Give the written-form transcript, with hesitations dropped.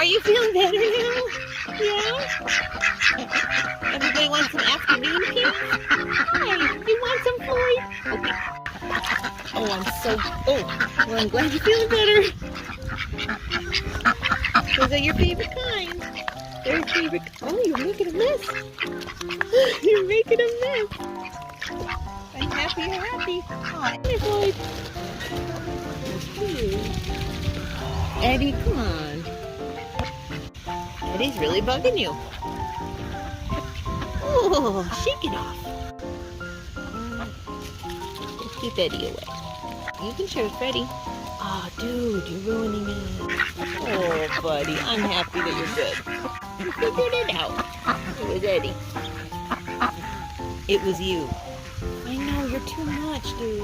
you feeling better now? Yeah? Everybody wants some afternoon tea? Hi, you want some, Floyd? Okay. Oh, well, I'm glad you're feeling better. Those are your favorite kind. They're your favorite. Oh, you're making a mess. You're making a mess. I'm happy you're happy. Hi, Floyd. Okay. Eddie, come on. Eddie's really bugging you. Oh, shake it off. Let's keep Eddie away. You can share with Freddie. Oh, dude, you're ruining it. Oh, buddy, I'm happy that you're good. You figured it out. It was Eddie. It was you. I know, you're too much, dude.